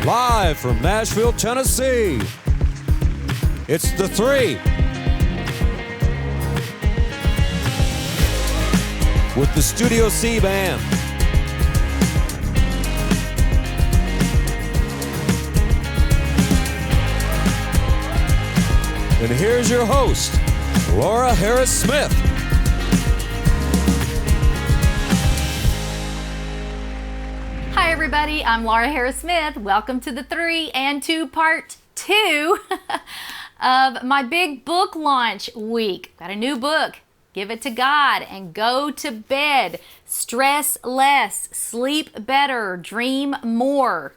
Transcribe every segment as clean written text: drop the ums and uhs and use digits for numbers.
Live from Nashville, Tennessee, it's theTHREE with the Studio C Band. And here's your host, Laura Harris-Smith. Hi everybody, I'm Laura Harris-Smith. Welcome to theTHREE and to part 2 of my big book launch week. Got a new book, Give It to God and Go to Bed. Stress less, sleep better, dream more.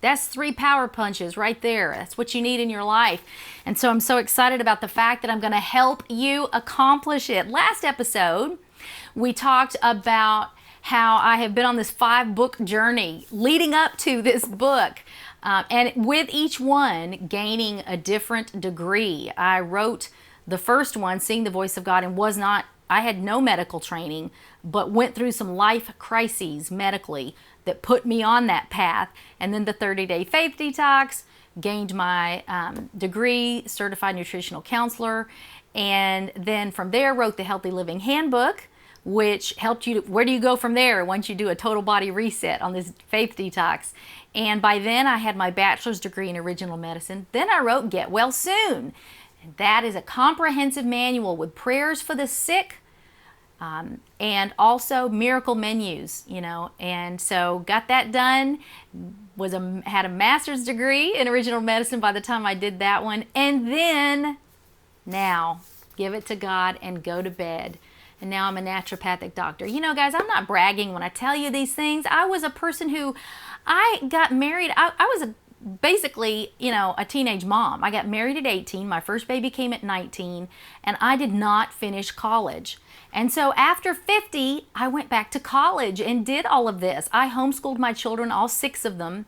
That's 3 power punches right there. That's what you need in your life. And so I'm so excited about the fact that I'm going to help you accomplish it. Last episode, we talked about how I have been on this 5-book journey leading up to this book. And with each one gaining a different degree. I wrote the first one, Seeing the Voice of God, and I had no medical training, but went through some life crises medically that put me on that path. And then the 30-day faith detox, gained my degree, certified nutritional counselor. And then from there wrote the Healthy Living Handbook, which helped you, where do you go from there once you do a total body reset on this faith detox? And by then I had my bachelor's degree in original medicine. Then I wrote Get Well Soon. And that is a comprehensive manual with prayers for the sick, and also miracle menus, and so got that done. Had a master's degree in original medicine by the time I did that one. And then now Give It to God and Go to Bed. And now I'm a naturopathic doctor. Guys, I'm not bragging when I tell you these things. I was a person who, I got married. I was basically, a teenage mom. I got married at 18. My first baby came at 19, and I did not finish college. And so after 50, I went back to college and did all of this. I homeschooled my children, all 6 of them,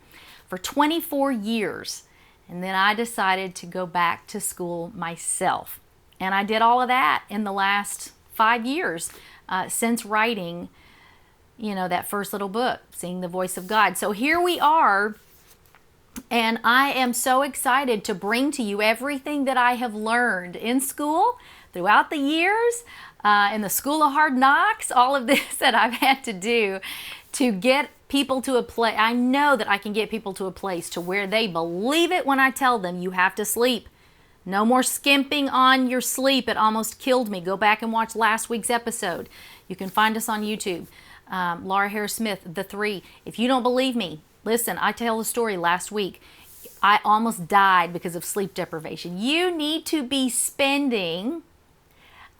for 24 years. And then I decided to go back to school myself. And I did all of that in the last 5 years since writing, that first little book, Seeing the Voice of God. So here we are, and I am so excited to bring to you everything that I have learned in school throughout the years, in the School of Hard Knocks, all of this that I've had to do to get people to a place. I know that I can get people to a place to where they believe it when I tell them you have to sleep. No more skimping on your sleep. It almost killed me. Go back and watch last week's episode. You can find us on YouTube. Laura Harris-Smith, theTHREE. If you don't believe me, listen, I tell a story last week. I almost died because of sleep deprivation. You need to be spending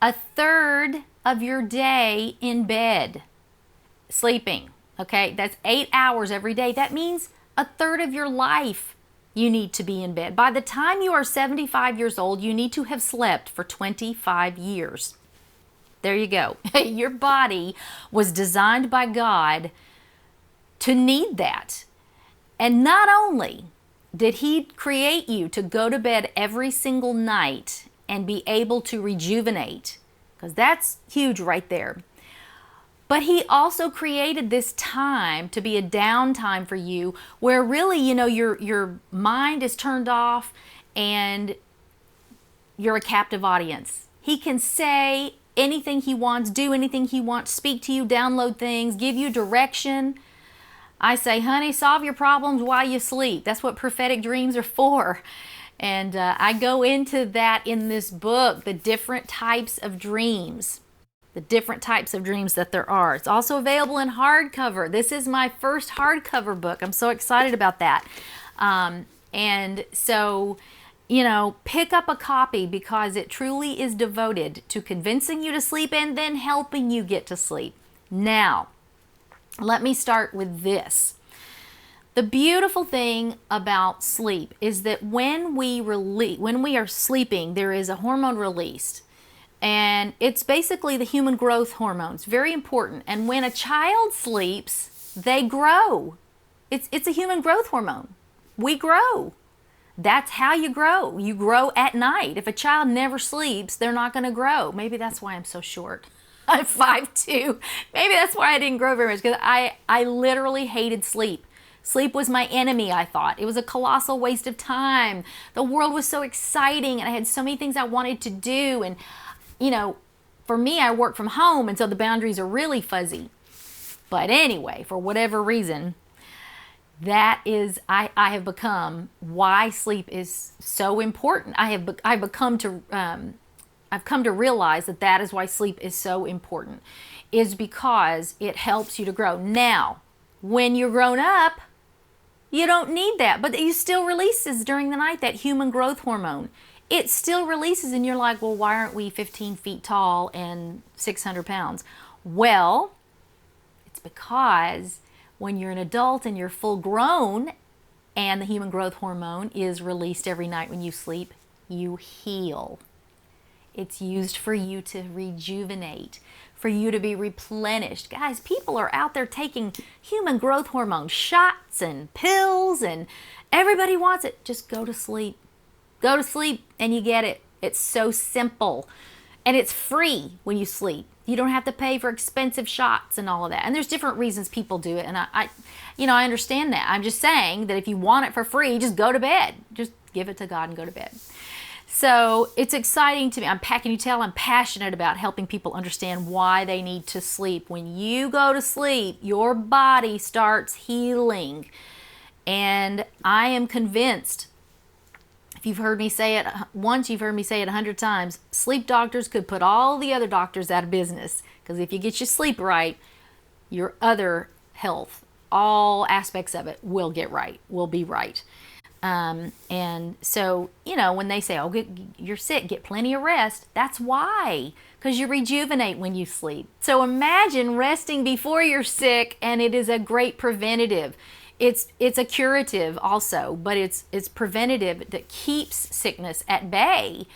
1/3 of your day in bed sleeping. Okay, that's 8 hours every day. That means 1/3 of your life you need to be in bed. By the time you are 75 years old, you need to have slept for 25 years. There you go. Your body was designed by God to need that. And not only did He create you to go to bed every single night and be able to rejuvenate, because that's huge right there, but He also created this time to be a downtime for you where really, your mind is turned off and you're a captive audience. He can say anything He wants, do anything He wants, speak to you, download things, give you direction. I say, honey, solve your problems while you sleep. That's what prophetic dreams are for. And I go into that in this book, the different types of dreams. The different types of dreams that there are. It's also available in hardcover. This is my first hardcover book. I'm so excited about that. And so, pick up a copy because it truly is devoted to convincing you to sleep and then helping you get to sleep. Now, let me start with this. The beautiful thing about sleep is that when we are sleeping, there is a hormone released. And it's basically the human growth hormone. It's very important. And when a child sleeps, they grow. It's a human growth hormone. We grow. That's how you grow. You grow at night. If a child never sleeps, they're not going to grow. Maybe that's why I'm so short. I'm 5'2". Maybe that's why I didn't grow very much, because I literally hated sleep. Sleep was my enemy, I thought. It was a colossal waste of time. The world was so exciting and I had so many things I wanted to do. And, you know, for me, I work from home, and so the boundaries are really fuzzy. But anyway, for whatever reason, that is, I have become why sleep is so important. I've come to realize that is why sleep is so important, is because it helps you to grow. Now, when you're grown up, you don't need that, but it still releases during the night, that human growth hormone. It still releases, and you're like, well, why aren't we 15 feet tall and 600 pounds? Well, it's because when you're an adult and you're full grown and the human growth hormone is released every night when you sleep, you heal. It's used for you to rejuvenate, for you to be replenished. Guys, people are out there taking human growth hormone shots and pills, and everybody wants it. Just go to sleep. Go to sleep and you get it. It's so simple. And it's free when you sleep. You don't have to pay for expensive shots and all of that. And there's different reasons people do it. And I understand that. I'm just saying that if you want it for free, just go to bed. Just give it to God and go to bed. So it's exciting to me. Can you tell I'm passionate about helping people understand why they need to sleep. When you go to sleep, your body starts healing. And I am convinced, if you've heard me say it once, you've heard me say it 100 times, sleep doctors could put all the other doctors out of business. Because if you get your sleep right, your other health, all aspects of it will be right. And so, when they say, oh, you're sick, get plenty of rest, that's why. Because you rejuvenate when you sleep. So imagine resting before you're sick, and it is a great preventative. It's a curative also, but it's preventative that keeps sickness at bay.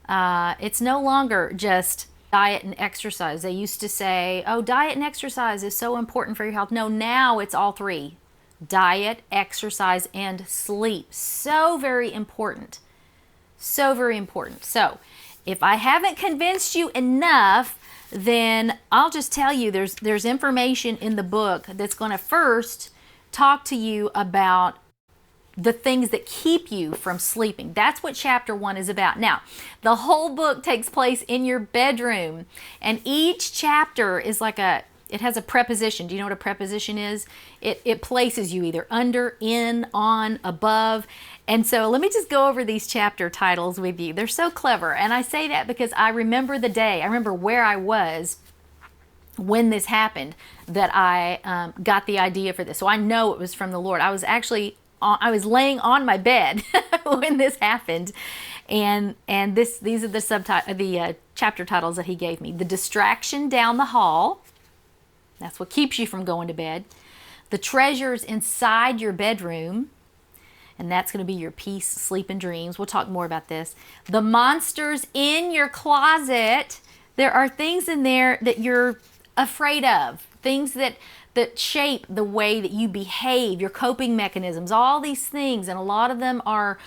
It's no longer just diet and exercise. They used to say, oh, diet and exercise is so important for your health. No, now it's all three. Diet, exercise, and sleep. So very important. So very important. So if I haven't convinced you enough, then I'll just tell you there's information in the book that's going to first talk to you about the things that keep you from sleeping. That's what chapter 1 is about. Now, the whole book takes place in your bedroom, and each chapter is it has a preposition. Do you know what a preposition is? It places you either under, in, on, above. And so let me just go over these chapter titles with you. They're so clever. And I say that because I remember the day. I remember where I was when this happened, that I got the idea for this. So I know it was from the Lord. I was laying on my bed when this happened, and these are the chapter titles that he gave me. The distraction down the hall. That's what keeps you from going to bed. The treasures inside your bedroom, and that's going to be your peace, sleep, and dreams. We'll talk more about this. The monsters in your closet. There are things in there that you're afraid of, things that shape the way that you behave, your coping mechanisms, all these things. And a lot of them are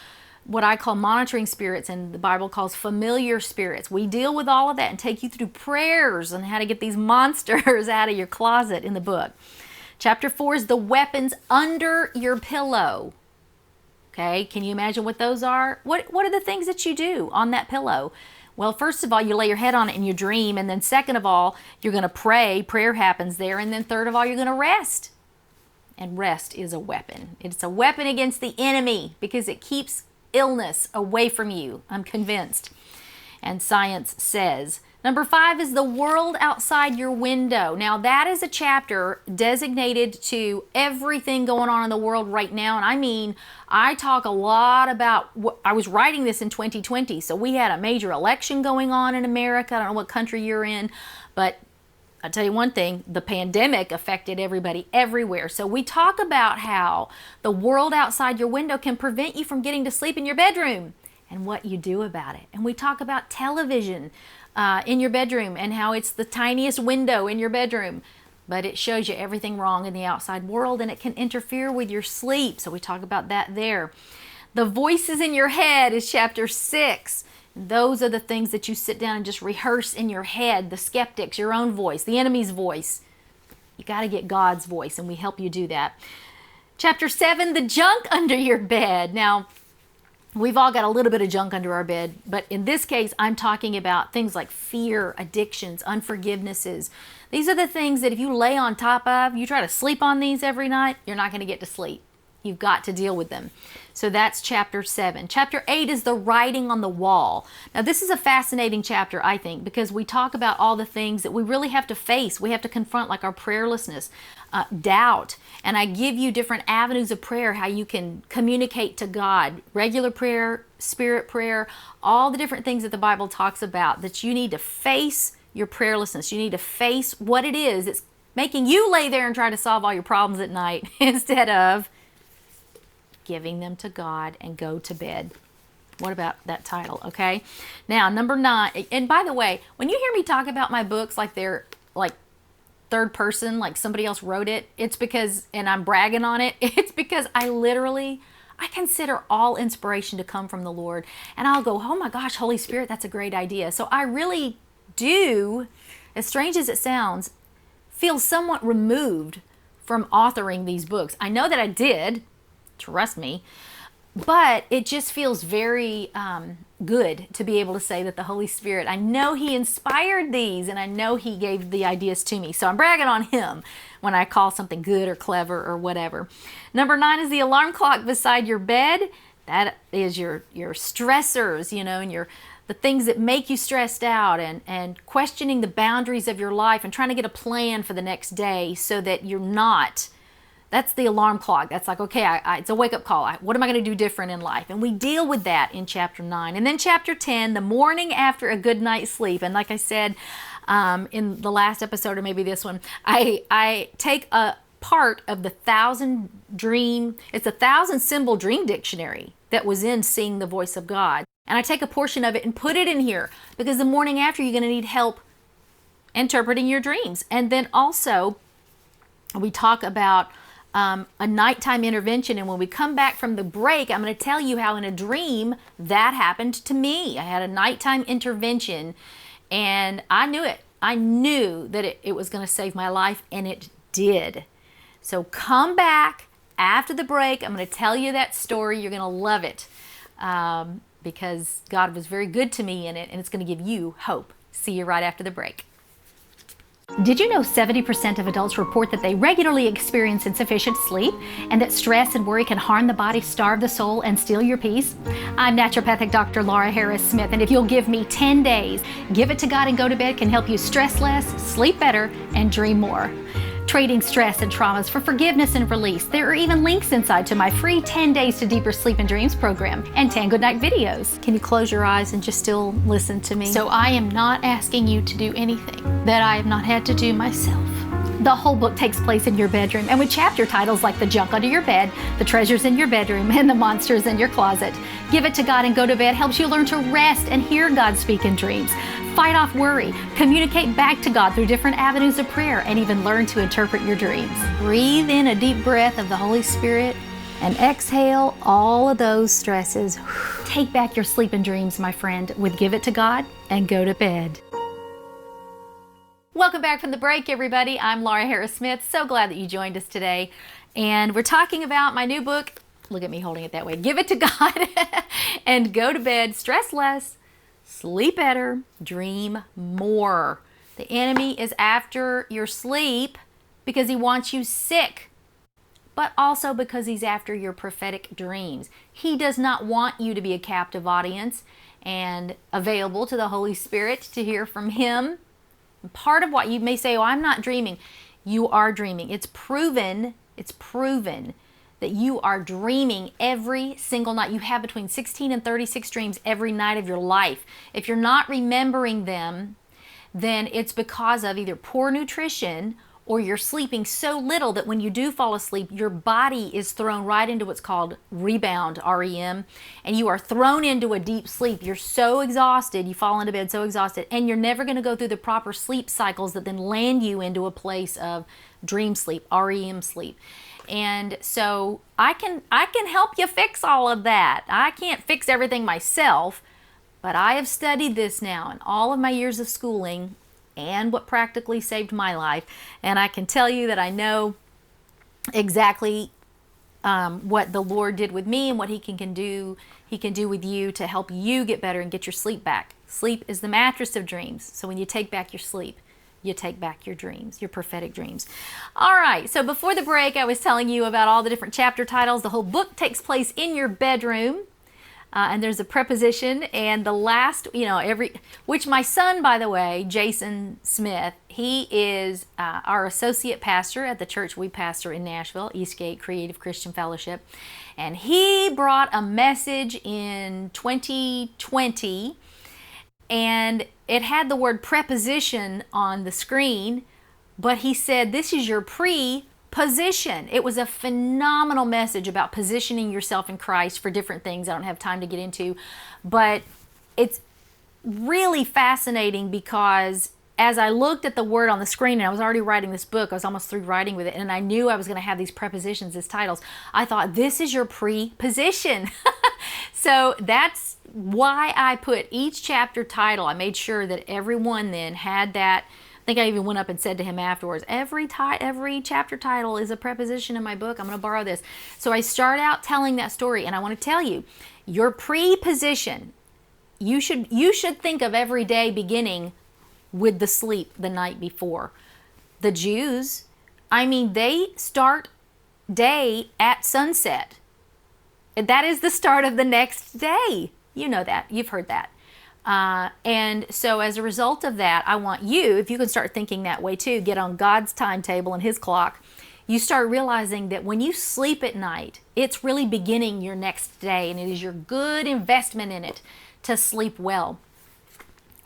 what I call monitoring spirits, and the Bible calls familiar spirits. We deal with all of that and take you through prayers on how to get these monsters out of your closet in the book. Chapter 4 is the weapons under your pillow. Okay, can you imagine what those are? What are the things that you do on that pillow? Well, first of all, you lay your head on it in your dream, and then second of all, you're going to pray. Prayer happens there, and then third of all, you're going to rest. And rest is a weapon. It's a weapon against the enemy because it keeps illness away from you. I'm convinced. And science says. Number 5 is the world outside your window. Now, that is a chapter designated to everything going on in the world right now. And I talk a lot about, I was writing this in 2020, so we had a major election going on in America. I don't know what country you're in, but I'll tell you one thing, the pandemic affected everybody everywhere. So we talk about how the world outside your window can prevent you from getting to sleep in your bedroom and what you do about it. And we talk about television in your bedroom and how it's the tiniest window in your bedroom, but it shows you everything wrong in the outside world and it can interfere with your sleep. So we talk about that there. The voices in your head is chapter 6. Those are the things that you sit down and just rehearse in your head, the skeptics, your own voice, the enemy's voice. You got to get God's voice, and we help you do that. Chapter 7, the junk under your bed. Now, we've all got a little bit of junk under our bed, but in this case, I'm talking about things like fear, addictions, unforgivenesses. These are the things that if you lay on top of, you try to sleep on these every night, you're not going to get to sleep. You've got to deal with them. So that's chapter 7. Chapter 8 is the writing on the wall. Now, this is a fascinating chapter, I think, because we talk about all the things that we really have to face. We have to confront, like our prayerlessness, doubt. And I give you different avenues of prayer, how you can communicate to God. Regular prayer, spirit prayer, all the different things that the Bible talks about, that you need to face your prayerlessness. You need to face what it is that's making you lay there and try to solve all your problems at night instead of giving them to God and go to bed. What about that title? Okay. Now, number 9. And by the way, when you hear me talk about my books like they're like third person, like somebody else wrote it, it's because, and I'm bragging on it, it's because I consider all inspiration to come from the Lord. And I'll go, oh my gosh, Holy Spirit, that's a great idea. So I really do, as strange as it sounds, feel somewhat removed from authoring these books. I know that I did, trust me, but it just feels very good to be able to say that the Holy Spirit, I know He inspired these and I know He gave the ideas to me. So I'm bragging on Him when I call something good or clever or whatever. Number 9 is the alarm clock beside your bed. That is your stressors, and the things that make you stressed out, and questioning the boundaries of your life and trying to get a plan for the next day so that you're not. That's the alarm clock. That's like, okay, it's a wake-up call. What am I going to do different in life? And we deal with that in chapter 9. And then chapter 10, the morning after a good night's sleep. And like I said in the last episode, or maybe this one, I take a part of the 1,000 symbol dream dictionary that was in Seeing the Voice of God. And I take a portion of it and put it in here because the morning after you're going to need help interpreting your dreams. And then also we talk about a nighttime intervention. And when we come back from the break, I'm going to tell you how in a dream that happened to me. I had a nighttime intervention and I knew it. I knew that it was going to save my life, and it did. So come back after the break. I'm going to tell you that story. You're going to love it because God was very good to me in it, and it's going to give you hope. See you right after the break. Did you know 70% of adults report that they regularly experience insufficient sleep, and that stress and worry can harm the body, starve the soul, and steal your peace? I'm naturopathic Dr. Laura Harris Smith, and if you'll give me 10 days, Give It to God and Go to Bed can help you stress less, sleep better, and dream more. Trading stress and traumas for forgiveness and release. There are even links inside to my free 10 Days to Deeper Sleep and Dreams program and 10 Goodnight videos. Can you close your eyes and just still listen to me? So I am not asking you to do anything that I have not had to do myself. The whole book takes place in your bedroom, and with chapter titles like The Junk Under Your Bed, The Treasures in Your Bedroom, and The Monsters in Your Closet. Give It to God and Go to Bed helps you learn to rest and hear God speak in dreams, fight off worry, communicate back to God through different avenues of prayer, and even learn to interpret your dreams. Breathe in a deep breath of the Holy Spirit and exhale all of those stresses. Take back your sleep and dreams, my friend, with Give It to God and Go to Bed. Welcome back from the break, everybody. I'm Laura Harris Smith. So glad that you joined us today. And we're talking about my new book. Look at me holding it that way. Give It to God and Go to Bed. Stress less, sleep better, dream more. The enemy is after your sleep because he wants you sick, but also because he's after your prophetic dreams. He does not want you to be a captive audience and available to the Holy Spirit to hear from Him. Part of what you may say, oh, I'm not dreaming. You are dreaming. It's proven that you are dreaming every single night. You have between 16 and 36 dreams every night of your life. If you're not remembering them, then it's because of either poor nutrition or you're sleeping so little that when you do fall asleep, your body is thrown right into what's called rebound, REM, and you are thrown into a deep sleep. You're so exhausted, you fall into bed so exhausted, and you're never going to go through the proper sleep cycles that then land you into a place of dream sleep, REM sleep. And so I can help you fix all of that. I can't fix everything myself, but I have studied this now in all of my years of schooling and what practically saved my life. And I can tell you that I know exactly what the Lord did with me and what He can do with you to help you get better and get your sleep back. Sleep is the mattress of dreams. So when you take back your sleep, you take back your dreams, your prophetic dreams. All right, so before the break, I was telling you about all the different chapter titles. The whole book takes place in your bedroom. And there's a preposition, and the last, which my son, by the way, Jason Smith, he is our associate pastor at the church we pastor in Nashville, Eastgate Creative Christian Fellowship. And he brought a message in 2020, and it had the word preposition on the screen, but he said, this is your position. It was a phenomenal message about positioning yourself in Christ for different things I don't have time to get into, but it's really fascinating because as I looked at the word on the screen, and I was already writing this book, I was almost through writing with it, and I knew I was going to have these prepositions as titles. I thought, this is your preposition. So that's why I put each chapter title. I made sure that everyone then had that. I think I even went up and said to him afterwards, every chapter title is a preposition in my book. I'm going to borrow this. So I start out telling that story, and I want to tell you, your preposition, you should think of every day beginning with the sleep the night before. The Jews, they start day at sunset. That is the start of the next day. You know that. You've heard that. And so as a result of that, I want you, if you can start thinking that way too, get on God's timetable and His clock, you start realizing that when you sleep at night, it's really beginning your next day, and it is your good investment in it to sleep well.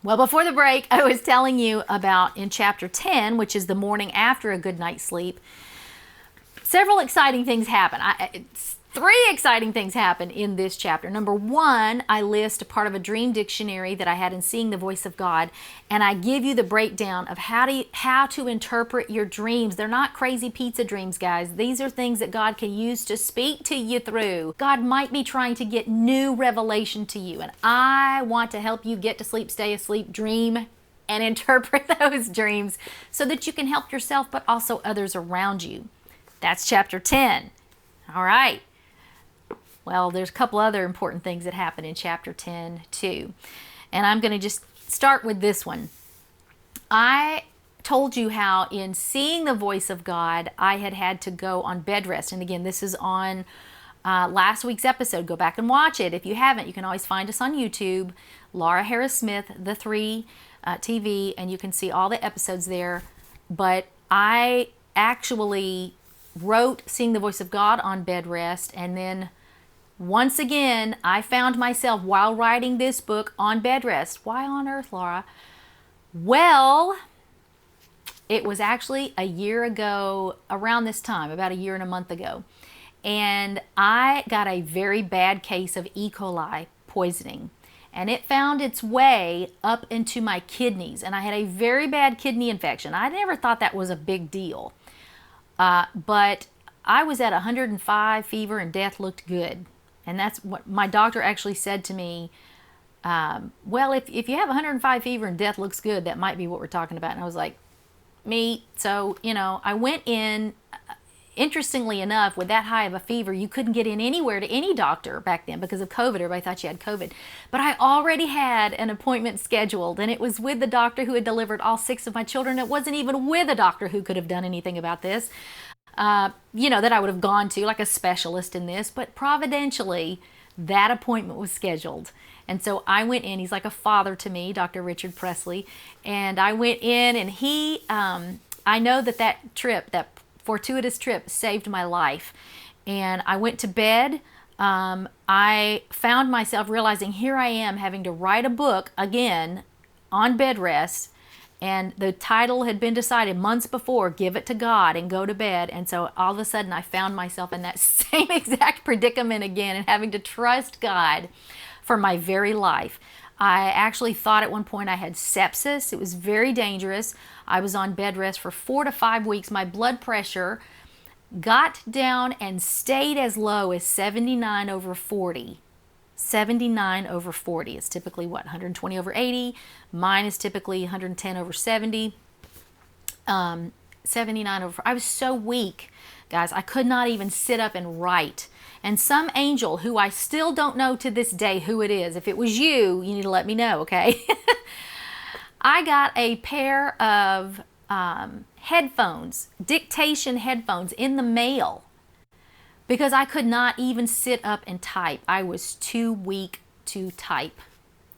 Well, before the break, I was telling you about in chapter 10, which is the morning after a good night's sleep, several exciting things happen. Three exciting things happen in this chapter. Number one, I list a part of a dream dictionary that I had in Seeing the Voice of God, and I give you the breakdown of how to interpret your dreams. They're not crazy pizza dreams, guys. These are things that God can use to speak to you through. God might be trying to get new revelation to you, and I want to help you get to sleep, stay asleep, dream, and interpret those dreams so that you can help yourself but also others around you. That's chapter 10. All right. Well, there's a couple other important things that happen in chapter 10 too. And I'm going to just start with this one. I told you how in Seeing the Voice of God, I had to go on bed rest. And again, this is on last week's episode. Go back and watch it. If you haven't, you can always find us on YouTube, Laura Harris Smith, theTHREE TV, and you can see all the episodes there. But I actually wrote Seeing the Voice of God on bed rest, and then once again, I found myself while writing this book on bed rest. Why on earth, Laura? Well, it was actually a year ago, around this time, about a year and a month ago. And I got a very bad case of E. coli poisoning. And it found its way up into my kidneys. And I had a very bad kidney infection. I never thought that was a big deal. But I was at 105 fever and death looked good. And that's what my doctor actually said to me. Well, if you have 105 fever and death looks good, that might be what we're talking about. And I was like, me. So, I went in. Interestingly enough, with that high of a fever, you couldn't get in anywhere to any doctor back then because of COVID. Everybody thought you had COVID. But I already had an appointment scheduled, and it was with the doctor who had delivered all 6 of my children. It wasn't even with a doctor who could have done anything about this. That I would have gone to, like a specialist in this, but providentially, that appointment was scheduled. And so I went in. He's like a father to me, Dr. Richard Presley. And I went in, and I know that trip, that fortuitous trip, saved my life. And I went to bed. I found myself realizing here I am having to write a book again on bed rest. And the title had been decided months before, Give It to God and Go to Bed. And so all of a sudden I found myself in that same exact predicament again and having to trust God for my very life. I actually thought at one point I had sepsis. It was very dangerous. I was on bed rest for 4 to 5 weeks. My blood pressure got down and stayed as low as 79/40. 79/40 is typically what? 120/80. Mine is typically 110/70. 79 over. I was so weak, guys. I could not even sit up and write. And some angel who I still don't know to this day who it is, if it was you, you need to let me know, okay? I got a pair of headphones, dictation headphones in the mail because I could not even sit up and type. I was too weak to type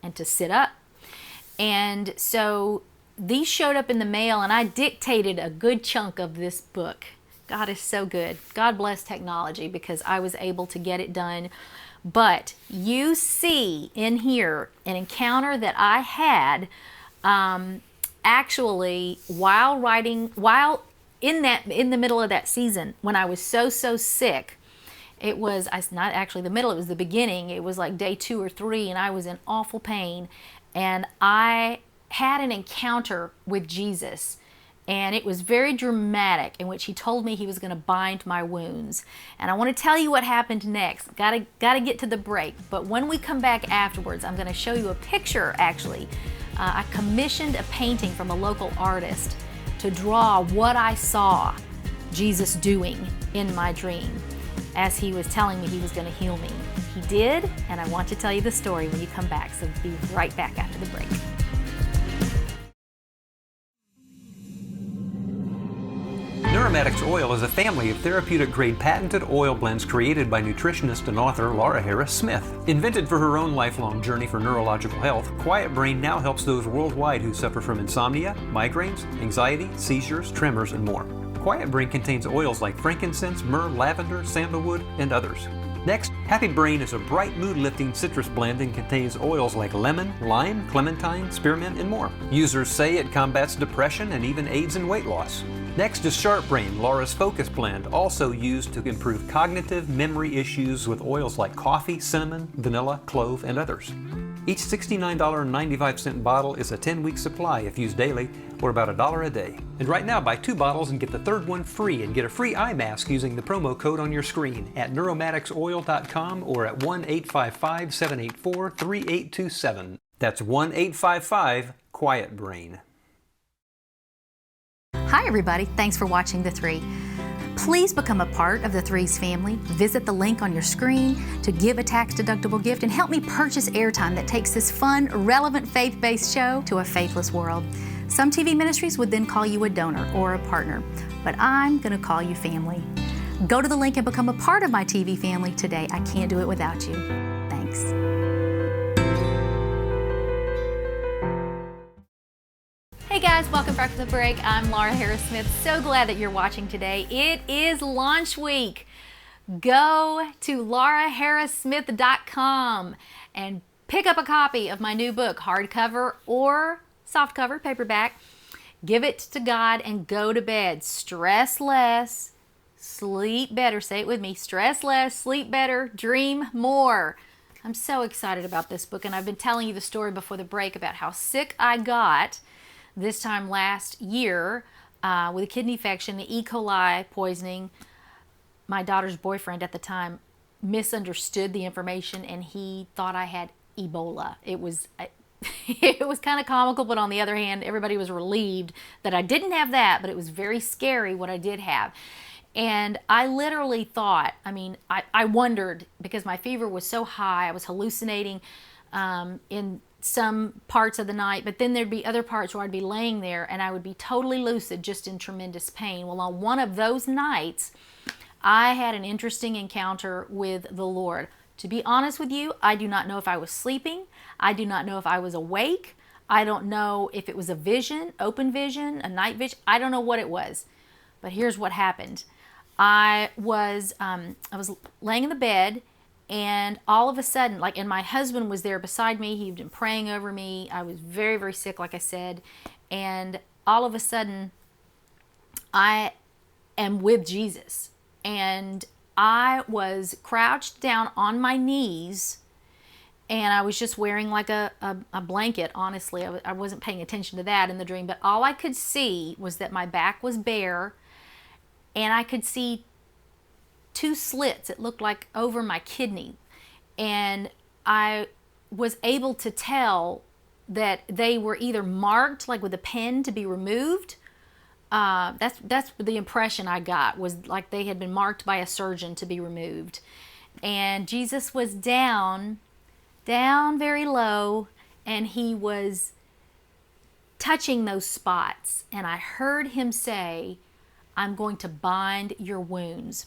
and to sit up. And so these showed up in the mail and I dictated a good chunk of this book. God is so good. God bless technology because I was able to get it done. But you see in here an encounter that I had actually while in the middle of that season when I was so sick. It was not actually the middle, it was the beginning. It was like day 2 or 3 and I was in awful pain. And I had an encounter with Jesus. And it was very dramatic in which he told me he was going to bind my wounds. And I want to tell you what happened next. Gotta get to the break. But when we come back afterwards, I'm going to show you a picture actually. I commissioned a painting from a local artist to draw what I saw Jesus doing in my dream as he was telling me he was going to heal me. He did, and I want to tell you the story when you come back. So be right back after the break. Neuromatics Oil is a family of therapeutic-grade patented oil blends created by nutritionist and author Laura Harris Smith. Invented for her own lifelong journey for neurological health, Quiet Brain now helps those worldwide who suffer from insomnia, migraines, anxiety, seizures, tremors, and more. Quiet Brain contains oils like frankincense, myrrh, lavender, sandalwood, and others. Next, Happy Brain is a bright mood-lifting citrus blend and contains oils like lemon, lime, clementine, spearmint, and more. Users say it combats depression and even aids in weight loss. Next is Sharp Brain, Laura's Focus Blend, also used to improve cognitive memory issues with oils like coffee, cinnamon, vanilla, clove, and others. Each $69.95 bottle is a 10-week supply if used daily, or about $1 a day. And right now, buy 2 bottles and get the third one free and get a free eye mask using the promo code on your screen at neuromaticsoil.com or at 1-855-784-3827. That's 1-855-QUIET-BRAIN. Hi everybody, thanks for watching The Three. Please become a part of the Three's family. Visit the link on your screen to give a tax-deductible gift and help me purchase airtime that takes this fun, relevant, faith-based show to a faithless world. Some TV ministries would then call you a donor or a partner, but I'm going to call you family. Go to the link and become a part of my TV family today. I can't do it without you. Thanks. Hey guys, welcome back to the break. I'm Laura Harris Smith. So glad that you're watching today. It is launch week. Go to lauraharrissmith.com and pick up a copy of my new book, hardcover or softcover, paperback. Give it to God and go to bed. Stress less, sleep better. Say it with me. Stress less, sleep better, dream more. I'm so excited about this book, and I've been telling you the story before the break about how sick I got this time last year with a kidney infection, the E. coli poisoning. My daughter's boyfriend at the time misunderstood the information and he thought I had Ebola. It was kind of comical, but on the other hand, everybody was relieved that I didn't have that, but it was very scary what I did have. And I literally thought, I wondered because my fever was so high, I was hallucinating in some parts of the night, but then there'd be other parts where I'd be laying there and I would be totally lucid, just in tremendous pain. Well, on one of those nights, I had an interesting encounter with the Lord. To be honest with you, I do not know if I was sleeping. I do not know if I was awake. I don't know if it was a vision, open vision, a night vision. I don't know what it was. But here's what happened. I was laying in the bed, and all of a sudden, and my husband was there beside me. He'd been praying over me. I was very, very sick, like I said. And all of a sudden, I am with Jesus. And I was crouched down on my knees, and I was just wearing like a blanket, honestly. I wasn't paying attention to that in the dream, but all I could see was that my back was bare, and I could see 2 slits. It looked like over my kidney. And I was able to tell that they were either marked like with a pen to be removed, That's the impression I got, was like they had been marked by a surgeon to be removed. And Jesus was down very low, and he was touching those spots. And I heard him say, "I'm going to bind your wounds."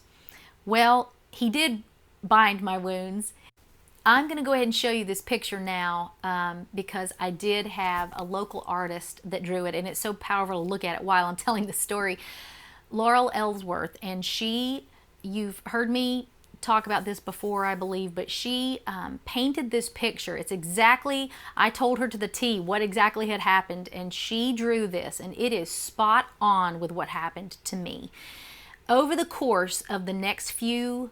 Well, he did bind my wounds. I'm going to go ahead and show you this picture now because I did have a local artist that drew it, and it's so powerful to look at it while I'm telling the story. Laurel Ellsworth, and you've heard me talk about this before, I believe, but she painted this picture. It's exactly, I told her to the T what exactly had happened, and she drew this, and it is spot on with what happened to me. Over the course of the next few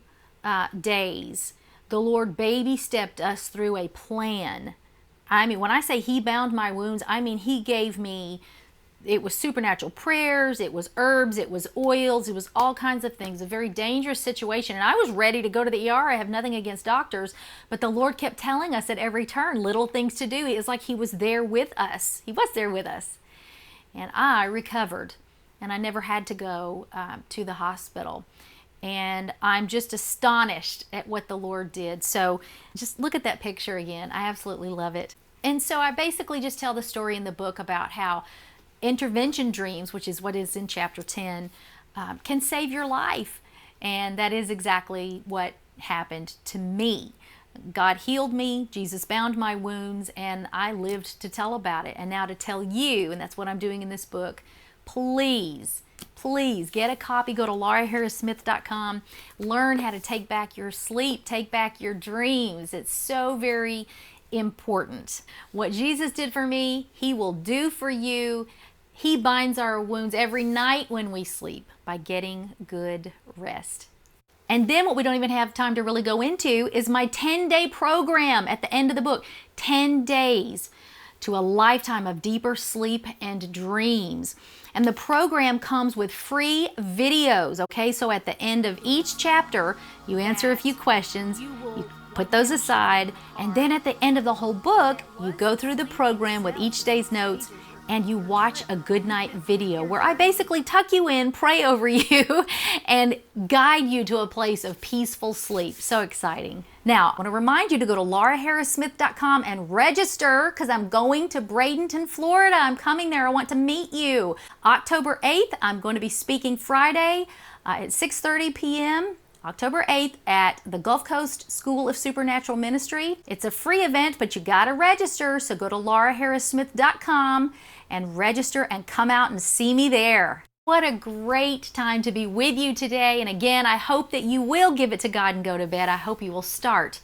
days, the Lord baby stepped us through a plan. I mean, when I say he bound my wounds, I mean he gave me, it was supernatural prayers, it was herbs, it was oils, it was all kinds of things. A very dangerous situation. And I was ready to go to the ER. I have nothing against doctors, but the Lord kept telling us at every turn, little things to do. It was like he was there with us. He was there with us. And I recovered, and I never had to go to the hospital. And I'm just astonished at what the Lord did. So just look at that picture again. I absolutely love it. And so I basically just tell the story in the book about how intervention dreams, which is what is in chapter 10, can save your life. And that is exactly what happened to me. God healed me, Jesus bound my wounds, and I lived to tell about it. And now to tell you, and that's what I'm doing in this book, please get a copy. Go to lauraharrissmith.com. Learn how to take back your sleep, take back your dreams. It's so very important. What Jesus did for me, he will do for you. He binds our wounds every night when we sleep by getting good rest. And then what we don't even have time to really go into is my 10-day program at the end of the book. 10 days to a lifetime of deeper sleep and dreams. And the program comes with free videos, okay? So at the end of each chapter, you answer a few questions, you put those aside, and then at the end of the whole book, you go through the program with each day's notes, and you watch a good night video where I basically tuck you in, pray over you, and guide you to a place of peaceful sleep. So exciting. Now, I want to remind you to go to lauraharrissmith.com and register, because I'm going to Bradenton, Florida. I'm coming there. I want to meet you. October 8th, I'm going to be speaking Friday at 6:30 p.m. October 8th at the Gulf Coast School of Supernatural Ministry. It's a free event, but you got to register. So go to lauraharrissmith.com and register and come out and see me there. What a great time to be with you today. And again, I hope that you will give it to God and go to bed. I hope you will start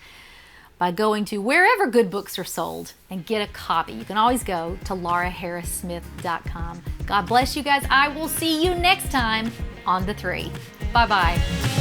by going to wherever good books are sold and get a copy. You can always go to lauraharrissmith.com. God bless you guys. I will see you next time on The Three. Bye-bye.